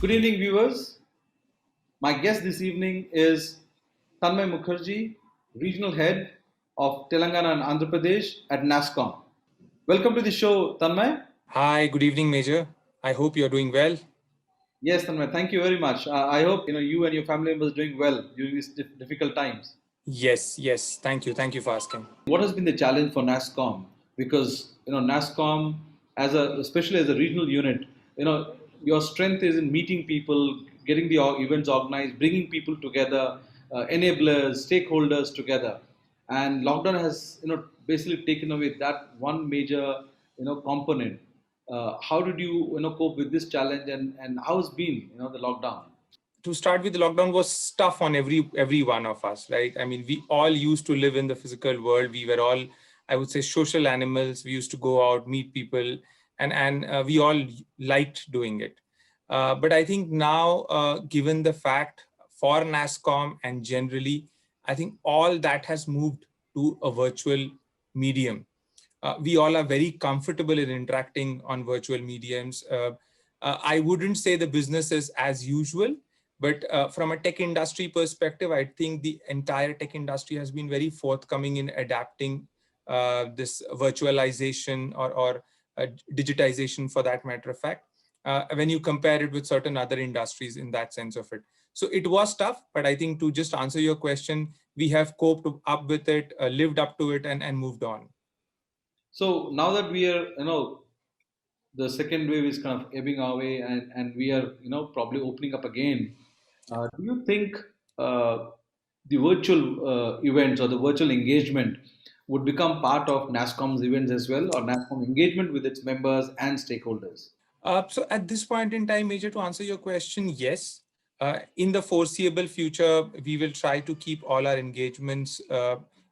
Good evening, viewers. My guest this evening is Tanmay Mukherjee, Regional Head of Telangana and Andhra Pradesh at NASSCOM. Welcome to the show, Tanmay. Hi, good evening, Major. I hope you're doing well. Yes, Tanmay, thank you very much. I hope you and your family members are doing well during these difficult times. Yes. Thank you for asking. What has been the challenge for NASSCOM? Because NASSCOM, especially as a regional unit, your strength is in meeting people, getting the events organized, bringing people together, enablers, stakeholders together. And lockdown has basically taken away that one major component. How did you cope with this challenge, and how's been the lockdown? To start with, the lockdown was tough on every one of us, right? I mean, we all used to live in the physical world. We were all, I would say, social animals. We used to go out, meet people, and we all liked doing it. But I think now, given the fact for NASSCOM and generally, I think all that has moved to a virtual medium. We all are very comfortable in interacting on virtual mediums. I wouldn't say the business is as usual, but from a tech industry perspective, I think the entire tech industry has been very forthcoming in adapting this virtualization or digitization, for that matter of fact, when you compare it with certain other industries in that sense of it. So it was tough, but I think to just answer your question, we have coped up with it, lived up to it, and moved on. So now that we are, the second wave is kind of ebbing away, and we are, probably opening up again. Do you think the virtual events or the virtual engagement would become part of NASSCOM's events as well, or NASSCOM engagement with its members and stakeholders? So at this point in time, Major, to answer your question, yes. In the foreseeable future, we will try to keep all our engagements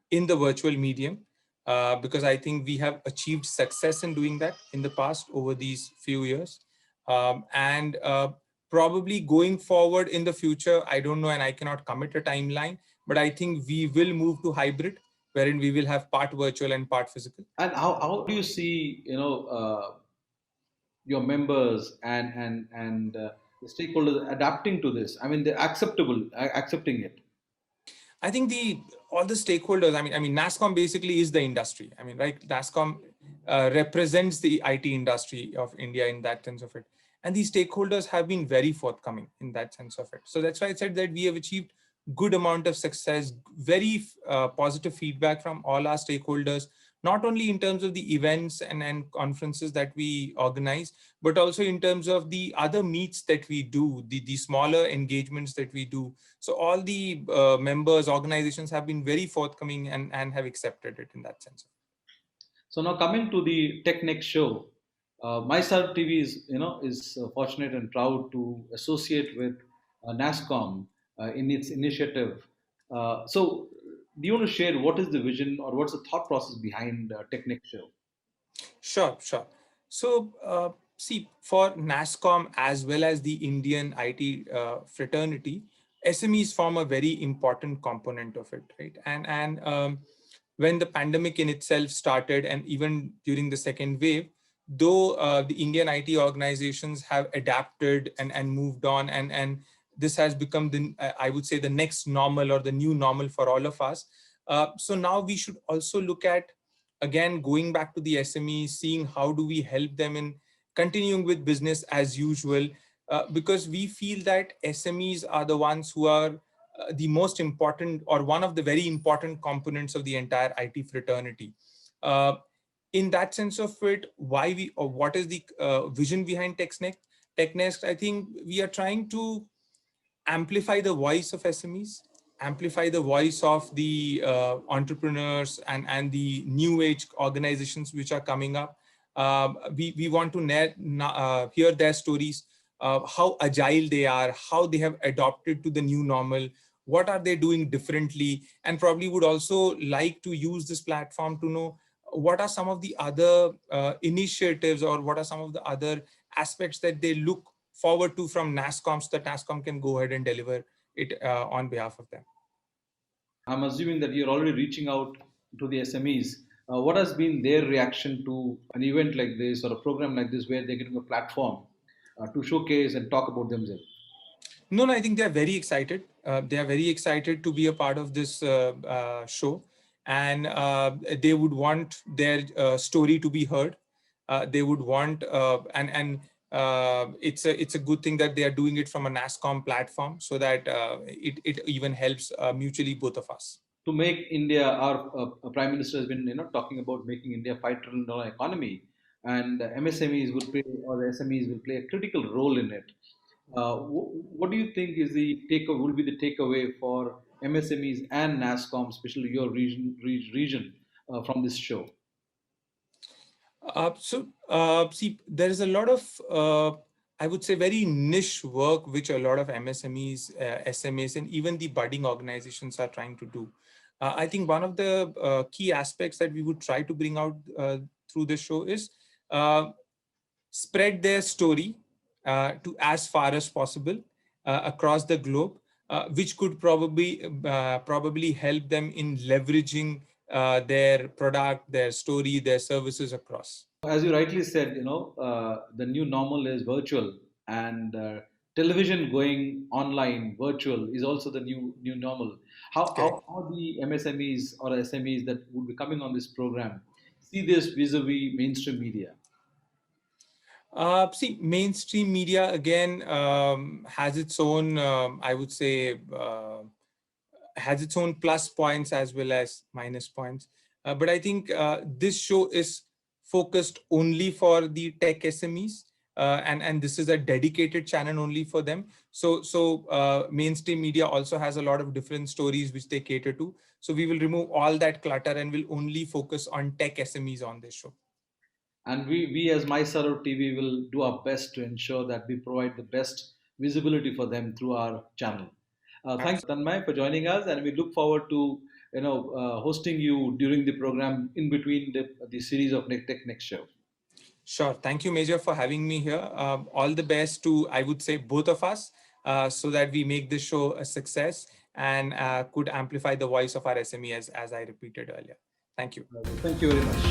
in the virtual medium because I think we have achieved success in doing that in the past over these few years. And probably going forward in the future, I don't know, and I cannot commit a timeline, but I think we will move to hybrid, wherein we will have part virtual and part physical. And how do you see, your members and the stakeholders adapting to this? I mean, they're accepting it. I think all the stakeholders. I mean, NASSCOM basically is the industry. I mean, right? NASSCOM represents the IT industry of India in that sense of it, and these stakeholders have been very forthcoming in that sense of it. So that's why I said that we have achieved good amount of success, very positive feedback from all our stakeholders, not only in terms of the events and conferences that we organize, but also in terms of the other meets that we do, the smaller engagements that we do. So all the members, organizations have been very forthcoming and have accepted it in that sense. So now coming to the TechNext Show, myself TV is fortunate and proud to associate with NASSCOM in its initiative. So, do you want to share what is the vision or what's the thought process behind TechNext Show? Sure. So, see, for NASSCOM as well as the Indian IT fraternity, SMEs form a very important component of it, right? And when the pandemic in itself started, and even during the second wave, though the Indian IT organizations have adapted and moved on, and this has become I would say, the next normal or the new normal for all of us. So now we should also look at, again, going back to the SMEs, seeing how do we help them in continuing with business as usual, because we feel that SMEs are the ones who are the most important, or one of the very important components of the entire IT fraternity. In that sense of it, what is the vision behind TechNext? TechNext, I think we are trying to amplify the voice of SMEs, amplify the voice of the entrepreneurs and the new age organizations which are coming up. We want to hear their stories, how agile they are, how they have adopted to the new normal, what are they doing differently, and probably would also like to use this platform to know what are some of the other initiatives, or what are some of the other aspects that they look forward to from NASSCOM, so that NASSCOM can go ahead and deliver it on behalf of them. I'm assuming that you're already reaching out to the SMEs. What has been their reaction to an event like this or a program like this where they're getting a platform? to showcase and talk about themselves? No, no, I think they are very excited. They are very excited to be a part of this show, and they would want their story to be heard. They would want, and it's a good thing that they are doing it from a NASCOM platform, so that it even helps mutually both of us. To make India, our Prime Minister has been talking about making India $5 trillion economy, and MSMEs would play, or the SMEs will play a critical role in it. What do you think is the take will be the takeaway for MSMEs and NASCOM, especially your region from this show? See, there is a lot of, I would say, very niche work which a lot of MSMEs, SMEs, and even the budding organizations are trying to do. I think one of the key aspects that we would try to bring out through this show is uh, spread their story to as far as possible across the globe, which could probably help them in leveraging their product, their story, their services across. As you rightly said, the new normal is virtual, and television going online, virtual, is also the new normal. Correct. How the MSMEs or SMEs that would be coming on this program see this vis-a-vis mainstream media? See, mainstream media again has its own, I would say, has its own plus points as well as minus points. But I think this show is focused only for the tech SMEs, and this is a dedicated channel only for them. So mainstream media also has a lot of different stories which they cater to. So we will remove all that clutter and will only focus on tech SMEs on this show. And we as MySaror TV will do our best to ensure that we provide the best visibility for them through our channel. Thank you, Tanmay, for joining us, and we look forward to hosting you during the program in between the series of TechNext Show. Sure. Thank you, Major, for having me here. All the best to, I would say, both of us, so that we make this show a success and could amplify the voice of our SME as I repeated earlier. Thank you. Thank you very much.